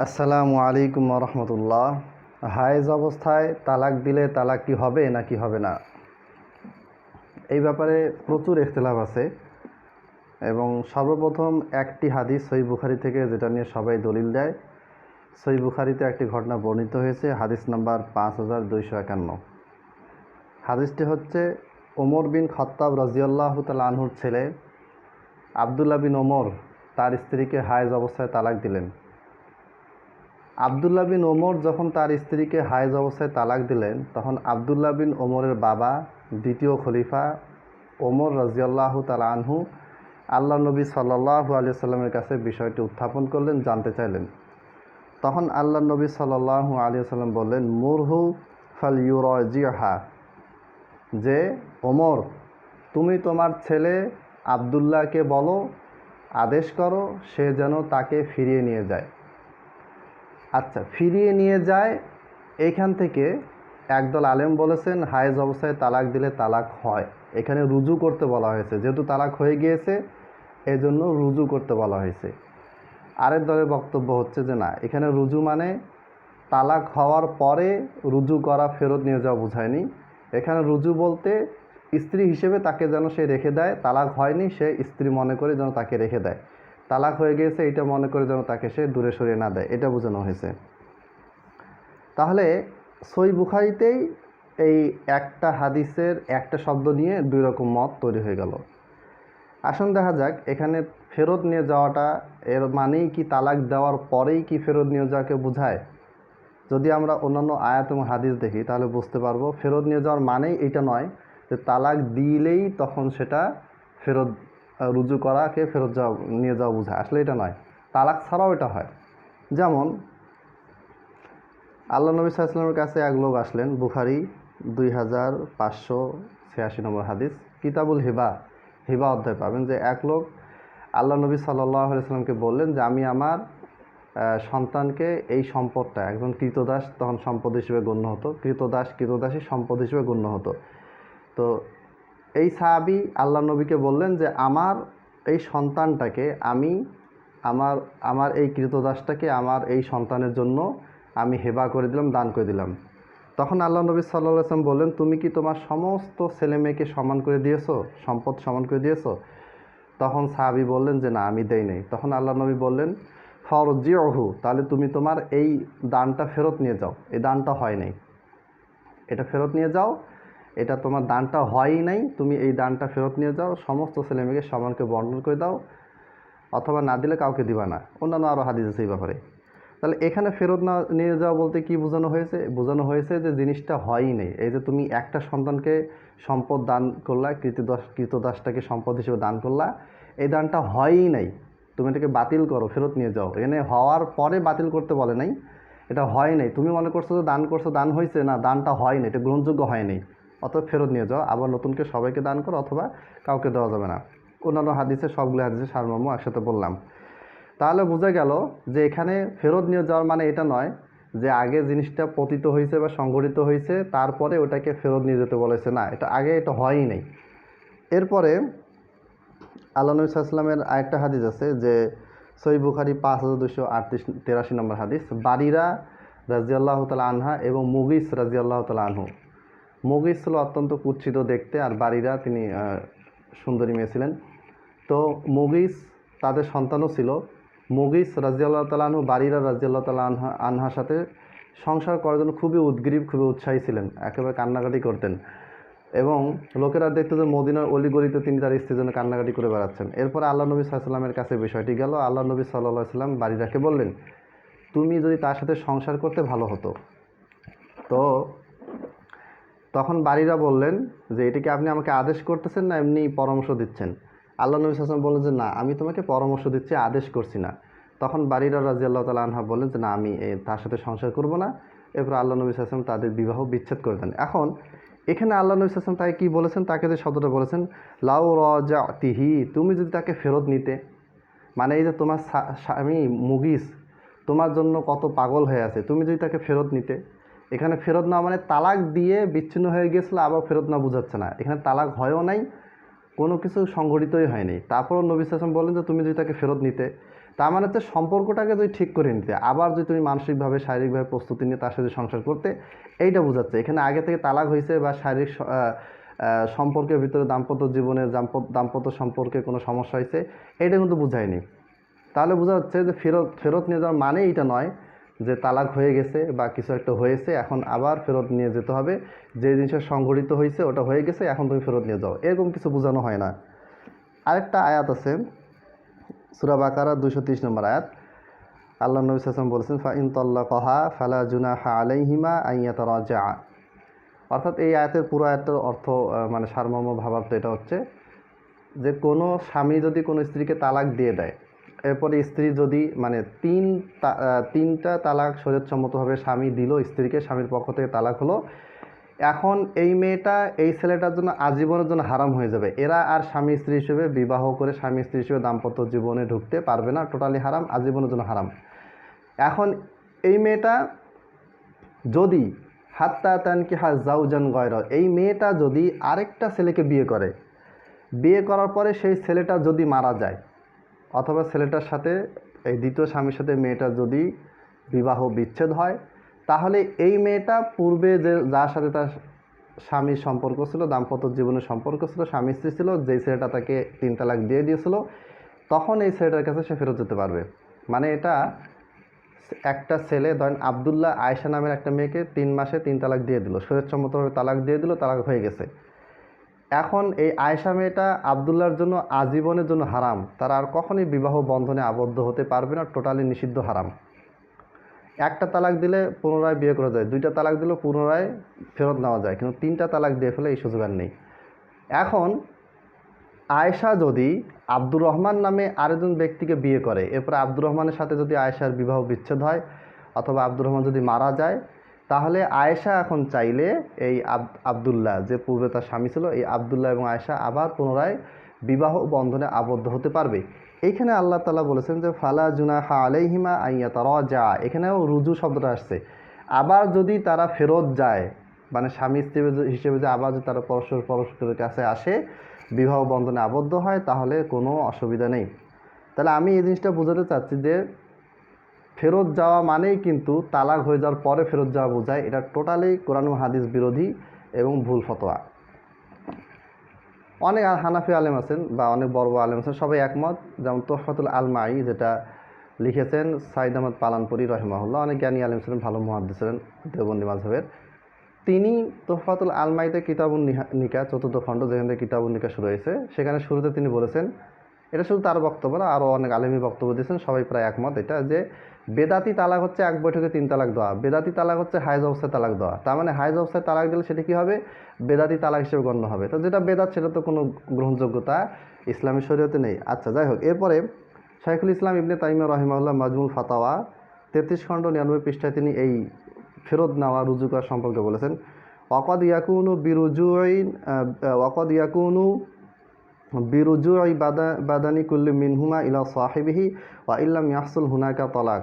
আসসালামু আলাইকুম রহমতুল্লাহ। হায়েজ অবস্থায় তালাক দিলে তালাক কি হবে নাকি হবে না, এই ব্যাপারে প্রচুর ইখতিলাফ আছে। এবং সর্বপ্রথম একটি হাদিস সহিহ বুখারী থেকে, যেটা নিয়ে সবাই দলিল দেয়। সহিহ বুখারীতে একটি ঘটনা বর্ণিত হয়েছে, হাদিস নাম্বার 5251। হাদিসটি হচ্ছে, ওমর বিন খাত্তাব রাদিয়াল্লাহু তাআলা আনহুর ছেলে আবদুল্লাহ বিন ওমর তার স্ত্রীকে হায়েজ অবস্থায় তালাক দিলেন। আবদুল্লাহ বিন ওমর যখন তার স্ত্রীকে হায়েজ অবস্থায় তালাক দিলেন, তখন আবদুল্লাহ বিন ওমরের বাবা দ্বিতীয় খলিফা ওমর রাদিয়াল্লাহু তাআলা আনহু আল্লাহ নবী সাল্লাল্লাহু আলাইহি সাল্লামের কাছে বিষয়টি উত্থাপন করলেন, জানতে চাইলেন। তখন আল্লাহ নবী সাল্লাল্লাহু আলাইহি সাল্লাম বললেন, মুরহু ফালইউরাজিহা, যে ওমর, তুমি তোমার ছেলে আবদুল্লাহকে বলো, আদেশ করো, সে যেন তাকে ফিরিয়ে নিয়ে যায়। আচ্ছা, ফিরিয়ে নিয়ে যায়, এইখান থেকে একদল আলেম বলেছেন হায়েজ অবস্থায় তালাক দিলে তালাক হয়। এখানে রুজু করতে বলা হয়েছে, যেহেতু তালাক হয়ে গিয়েছে এই জন্য রুজু করতে বলা হয়েছে। আরেক দলের বক্তব্য হচ্ছে যে না, এখানে রুজু মানে তালাক হওয়ার পরে রুজু করা, ফেরত নিয়ে যাওয়া বোঝায়নি। এখানে রুজু বলতে স্ত্রী হিসেবে তাকে যেন সে রেখে দেয়, তালাক হয়নি সে স্ত্রী মনে করে যেন তাকে রেখে দেয়, তালাক হয়ে গিয়েছে এটা মনে করে যেন তাকে সে দূরে সরিয়ে না দেয়, এটা বোঝানো হয়েছে। তাহলে সহিহ বুখারীতেই এই একটা হাদিসের একটা শব্দ নিয়ে দুই রকম মত তৈরি হয়ে গেল। আসুন দেখা যাক, এখানে ফেরত নিয়ে যাওয়াটা এর মানেই কি তালাক দেওয়ার পরেই কি ফেরত নিয়ে যাওয়াকে বোঝায়? যদি আমরা অন্যান্য আয়াত এবং হাদিস দেখি তাহলে বুঝতে পারবো ফেরত নিয়ে যাওয়ার মানেই এটা নয় যে তালাক দিলেই তখন সেটা ফেরত রুজু করাকে ফেরত যাওয়া, নিয়ে যাওয়া বোঝায়। আসলে এটা নয়, তালাক ছাড়াও এটা হয়। যেমন আল্লাহ নবী সাল্লাল্লাহু আলাইহি ওয়াসাল্লামের কাছে এক লোক আসলেন, বুখারী 2586 নম্বর হাদিস, কিতাবুল হিবা, হিবা অধ্যায় পাবেন, যে এক লোক আল্লাহ নবী সাল্লাল্লাহু আলাইহি ওয়াসাল্লামকে বললেন যে আমি আমার সন্তানকে এই সম্পদটা, একজন কৃতদাস তখন সম্পদ হিসেবে গণ্য হতো, কৃতদাসী সম্পদ হিসেবে গণ্য হতো। তো এই সাহাবী আল্লাহ নবীকে বললেন যে আমার এই সন্তানটাকে আমি আমার আমার এই কৃতদাসটাকে আমার এই সন্তানের জন্য আমি হেবা করে দিলাম, দান করে দিলাম। তখন আল্লাহ নবী সাল্লাল্লাহু আলাইহি ওয়াসাল্লাম বললেন, তুমি কি তোমার সমস্ত ছেলে মেয়েকে সমান করে দিয়েছো, সম্পদ সমান করে দিয়েছো? তখন সাহাবী বললেন যে না, আমি দেই নাই। তখন আল্লাহ নবী বললেন, ফারজিউহু, তাহলে তুমি তোমার এই দানটা ফেরত নিয়ে যাও, এই দানটা হয় নাই, এটা ফেরত নিয়ে যাও, এটা তোমার দানটা হয়ই নাই, তুমি এই দানটা ফেরত নিয়ে যাও, সমস্ত ছেলে মেয়েকে সমানকে বন্টন করে দাও, অথবা না দিলে কাউকে দিবা না। অন্যান্য আরও হাদিস আছে এই ব্যাপারে। তাহলে এখানে ফেরত না নিয়ে যাওয়া বলতে কি বোঝানো হয়েছে? বোঝানো হয়েছে যে জিনিসটা হয়ই নেই। এই যে তুমি একটা সন্তানকে সম্পদ দান করলা, কৃতদাসটাকে সম্পদ হিসেবে দান করলা, এই দানটা হয়ই নাই, তুমি এটাকে বাতিল করো, ফেরত নিয়ে যাও। এখানে হওয়ার পরে বাতিল করতে বলে নাই, এটা হয় নাই। তুমি মনে করছো যে দান করছো, দান হয়েছে, না, দানটা হয় নাই, এটা গ্রহণযোগ্য হয় নাই, অথবা ফেরত নিয়ে যাও, আবার নতুনকে সবাইকে দান করো, অথবা কাউকে দেওয়া যাবে না। অন্যান্য হাদিসে, সবগুলো হাদিসে সারমর্ম একসাথে বললাম। তাহলে বোঝা গেল যে এখানে ফেরত নিয়ে যাওয়ার মানে এটা নয় যে আগে জিনিসটা পতিত হয়েছে বা সংঘটিত হয়েছে তারপরে ওটাকে ফেরত নিয়ে যেতে বলেছে, না, এটা আগে এটা হয়ই নেই। এরপরে আল্লাহ নবী সাল্লাল্লাহু আলাইহি ওয়াসাল্লামের আরেকটা হাদিস আছে, যে সহিহ বুখারী 5283 নম্বর হাদিস, বারিরা রাদিয়াল্লাহু তাআলা আনহা এবং মুগিস রাদিয়াল্লাহু তাআলা আনহু। মুগিস ছিল অত্যন্ত কুৎসিত দেখতে, আর বারিরা তিনি সুন্দরী মেয়ে ছিলেন। তো মুগিস, তাদের সন্তানও ছিল। মুগিস রাদিয়াল্লাহু তাআলা আনহু বারিরা রাদিয়াল্লাহু তাআলা আনহার সাথে সংসার করার জন্য খুবই উদ্গ্রীব, খুবই উৎসাহী ছিলেন, একেবারে কান্নাকাটি করতেন। এবং লোকেরা দেখতো যে মদিনার অলিগলিতে তিনি তার স্ত্রীর জন্য কান্নাকাটি করে বেড়াচ্ছেন। এরপরে আল্লাহ নবী সাল্লাল্লাহু আলাইহি ওয়াসাল্লামের কাছে বিষয়টি গেল। আল্লাহ নবী সাল্লাল্লাহু আলাইহি ওয়াসাল্লাম বারিরাকে বললেন, তুমি যদি তার সাথে সংসার করতে ভালো হতো। তো তখন বারিরা বললেন যে এটা কি আপনি আমাকে আদেশ করতেছেন না এমনি পরামর্শ দিচ্ছেন? আল্লাহ নবী সাল্লাল্লাহু আলাইহি ওয়াসাল্লাম বললেন যে না, আমি তোমাকে পরামর্শ দিচ্ছি, আদেশ করছি না। তখন বারিরা রাদিয়াল্লাহু তাআলা আনহা বললেন যে না, আমি তার সাথে সংসার করব না। এরপর আল্লাহ নবী সাল্লাল্লাহু আলাইহি ওয়াসাল্লাম তাদের বিবাহ বিচ্ছেদ করে দেন। এখন এখানে আল্লাহ নবী সাল্লাল্লাহু আলাইহি ওয়াসাল্লাম তাকে কী বলেছেন? তাকে যে শব্দটা বলেছেন, লাউ রাজাতিহি, তুমি যদি তাকে ফেরত নিতে, মানে এই যে তোমার স্বামী মুগিস তোমার জন্য কত পাগল হয়ে আছে, তুমি যদি তাকে ফেরত নিতে। এখানে ফেরত না মানে তালাক দিয়ে বিচ্ছিন্ন হয়ে গিয়েছিল, আবার ফেরত না বোঝাচ্ছে না, এখানে তালাক হয়ও নাই, কোনো কিছু সংঘটিতই হয়নি। তারপরও নবী সাল্লাল্লাহু আলাইহি ওয়াসাল্লাম বললেন যে তুমি যদি তাকে ফেরত নিতে, তার মানে হচ্ছে সম্পর্কটাকে যদি ঠিক করে নিতে, আবার যদি তুমি মানসিকভাবে শারীরিকভাবে প্রস্তুতি নিয়ে তার সাথে সংসার করতে, এইটা বোঝাচ্ছে। এখানে আগে থেকে তালাক হয়েছে বা শারীরিক সম্পর্কের ভিতরে দাম্পত্য জীবনে দাম্পত্য সম্পর্কে কোনো সমস্যা হয়েছে, এইটা কিন্তু বোঝায়নি। তাহলে বোঝা যাচ্ছে যে ফেরত নিয়ে যাওয়ার মানে এইটা নয় যে তালাক হয়ে গেছে বা কিছু একটা হয়েছে এখন আবার ফেরত নিয়ে যেতে হবে, যে জিনিসটা সংঘটিত হয়েছে ওটা হয়ে গেছে এখন তুমি ফেরত নিয়ে যাও, এরকম কিছু বোঝানো হয় না। আরেকটা আয়াত আছে সূরা বাকারা 230 নম্বর আয়াত, আল্লাহ নবী সাল্লাল্লাহু আলাইহি ওয়াসাল্লাম বলেছেন ফা ইন তাল্লাকাহা ফালা জুনাহা আলাইহিমা আন ইয়াতারাজাআ। অর্থাৎ এই আয়াতের পুরো আয়াতের অর্থ মানে সারমর্ম ভাবার্থ এটা হচ্ছে যে কোনো স্বামী যদি কোনো স্ত্রীকে তালাক দিয়ে দেয়, এরপরে স্ত্রী যদি মানে তিনটা তালাক শরীয়তসম্মতভাবে স্বামী দিল স্ত্রীকে, স্বামীর পক্ষ থেকে তালাক হলো, এখন এই মেয়েটা এই ছেলেটার জন্য আজীবনের জন্য হারাম হয়ে যাবে। এরা আর স্বামী স্ত্রী হিসেবে বিবাহ করে স্বামী স্ত্রী হিসেবে দাম্পত্য জীবনে ঢুকতে পারবে না, টোটালি হারাম, আজীবনের জন্য হারাম। এখন এই মেয়েটা যদি হাত্তা তানকিহা যাওজান গায়রা, এই মেয়েটা যদি আরেকটা ছেলেকে বিয়ে করার পরে সেই ছেলেটা যদি মারা যায়, অথবা ছেলেটার সাথে এই দ্বিতীয় স্বামীর সাথে মেয়েটা যদি বিবাহ বিচ্ছেদ হয়, তাহলে এই মেয়েটা পূর্বে যার সাথে তার স্বামীর সম্পর্ক ছিল, দাম্পত্য জীবনের সম্পর্ক ছিল, স্বামী স্ত্রী ছিল, যেই ছেলেটা তাকে 3 তালাক দিয়ে দিয়েছিল, তখন এই ছেলেটার কাছে সে ফেরত যেতে পারবে। মানে এটা একটা ছেলে ধরেন আবদুল্লাহ আয়েশা নামের একটা মেয়েকে 3 মাসে 3 তালাক দিয়ে দিল, শরীয়তসম্মতভাবে তালাক দিয়ে দিল, তালাক হয়ে গেছে। এখন এই আয়েশা মেয়েটা আবদুল্লাহর জন্য আজীবনের জন্য হারাম, তারা আর কখনোই বিবাহ বন্ধনে আবদ্ধ হতে পারবে না, টোটালি নিষিদ্ধ, হারাম। একটা তালাক দিলে পুনরায় বিয়ে করা যায়, 2টা তালাক দিলেও পুনরায় ফেরত নেওয়া যায়, কিন্তু 3টা তালাক দিয়ে ফেলে এই সুযোগ আর নেই। এখন আয়েশা যদি আব্দুর রহমান নামে আরেকজন ব্যক্তিকে বিয়ে করে, এরপরে আব্দুর রহমানের সাথে যদি আয়েশার বিবাহ বিচ্ছেদ হয় অথবা আব্দুর রহমান যদি মারা যায়, তাহলে আয়েশা এখন চাইলে এই আবদুল্লাহ যে পূর্বে তার স্বামী ছিল, এই আবদুল্লাহ এবং আয়েশা আবার পুনরায় বিবাহ বন্ধনে আবদ্ধ হতে পারবে। এইখানে আল্লাহ তাআলা বলেছেন যে ফালা জুনাহা আলাইহিমা আন ইয়াতারাজা, এখানেও রুজু শব্দটা আসছে। আবার যদি তারা ফেরত যায়, মানে স্বামী স্ত্রী হিসেবে যে আবার যদি তারা পরস্পরের কাছে আসে, বিবাহ বন্ধনে আবদ্ধ হয়, তাহলে কোনো অসুবিধা নেই। তাহলে আমি এই জিনিসটা বোঝাতে চাচ্ছি যে ফেরত যাওয়া মানেই কিন্তু তালাক হয়ে যাওয়ার পরে ফেরত যাওয়া বোঝায়, এটা টোটালি কোরআন ও হাদিস বিরোধী এবং ভুল ফতোয়া। অনেক হানাফি আলেম আছেন বা অনেক বড় বড় আলেম আছেন, সবাই একমত, যেমন তোহফাতুল আলমাই যেটা লিখেছেন সাইদ আহমদ পালানপুরি রহিমাহুল্লাহ, অনেক জ্ঞানী আলেম ছিলেন, ভালো মুহাদ্দিস ছিলেন দেওবন্দি মাযহাবের। তিনি তোহফাতুল আলমাইতে কিতাবুন নিকা 4th খণ্ড, যেখান থেকে কিতাবুন নিকা শুরু হয়েছে, সেখানে শুরুতে তিনি বলেছেন, এটা শুধু তার বক্তব্য না, আরও অনেক আলেমী বক্তব্য দিয়েছেন, সবাই প্রায় একমত এটা, যে বেদাতি তালাক হচ্ছে এক বৈঠকে 3 তালাক দেওয়া, বেদাতি তালাক হচ্ছে হাইজ অবস্থায় তালাক দেওয়া। তার মানে হাইজ অবস্থায় তালাক দিলে সেটা কী হবে, বেদাতি তালাক হিসেবে গণ্য হবে। তো যেটা বেদাত সেটা তো কোনো গ্রহণযোগ্যতা ইসলামী শরীয়তে নেই। আচ্ছা, যাই হোক, এরপরে শাইখুল ইসলাম ইবনে তাইমিয়া রাহিমাহুল্লাহ মাজমুল ফাতাওয়া 33 খণ্ড 99 পৃষ্ঠায় তিনি এই ফেরত নেওয়া রুজু করা সম্পর্কে বলেছেন, ওয়াকাদ ইয়াকুনু বিরুজুই বাদানি কুল্লি মিনহুমা ইলা সাহিবিহি ওয়া ইল্লাম ইয়াহসুল হুনাকা তালাক।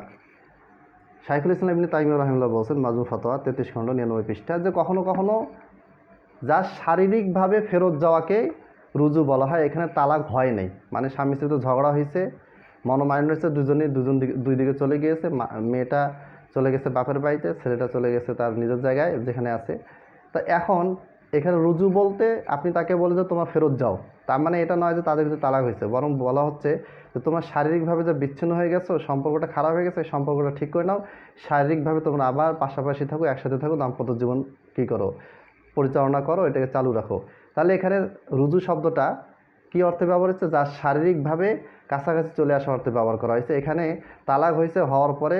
শাইখুল ইসলাম ইবনে তাইমিয়া রাহিমাহুল্লাহ বলছেন মাজমুল ফাতাওয়া 33 খণ্ড 99 পৃষ্ঠা, যে কখনো কখনো যা শারীরিকভাবে ফেরত যাওয়াকে রুজু বলা হয়, এখানে তালাক হয় নাই, মানে স্বামী স্ত্রী তো ঝগড়া হয়েছে, মনোমালিন্য হয়েছে, দুই দিকে চলে গিয়েছে, মেয়েটা চলে গেছে বাপের বাড়িতে, ছেলেটা চলে গেছে তার নিজের জায়গায় যেখানে আছে। তা এখন এখানে রুজু বলতে আপনি তাকে বলে যে তোমার ফেরত যাও, তার মানে এটা নয় যে তাদের ভিতরে তালাক হয়েছে, বরং বলা হচ্ছে যে তোমার শারীরিকভাবে যে বিচ্ছিন্ন হয়ে গেছো, সম্পর্কটা খারাপ হয়ে গেছে, সম্পর্কটা ঠিক করে নাও, শারীরিকভাবে তোমরা আবার পাশাপাশি থাকো, একসাথে থাকো, দাম্পত্য জীবন কী করো, পরিচালনা করো, এটাকে চালু রাখো। তাহলে এখানে রুজু শব্দটা কী অর্থে ব্যবহার হচ্ছে, যা শারীরিকভাবে কাছাকাছি চলে আসা অর্থে ব্যবহার করা হয়েছে। এখানে তালাক হয়েছে হওয়ার পরে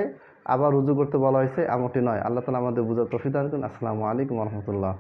আবার রুজু করতে বলা হয়েছে এমনটি নয়। আল্লাহ তাআলা আমাদের বুঝার তৌফিক দান করুন। আসসালামু আলাইকুম ওয়া রাহমাতুল্লাহ।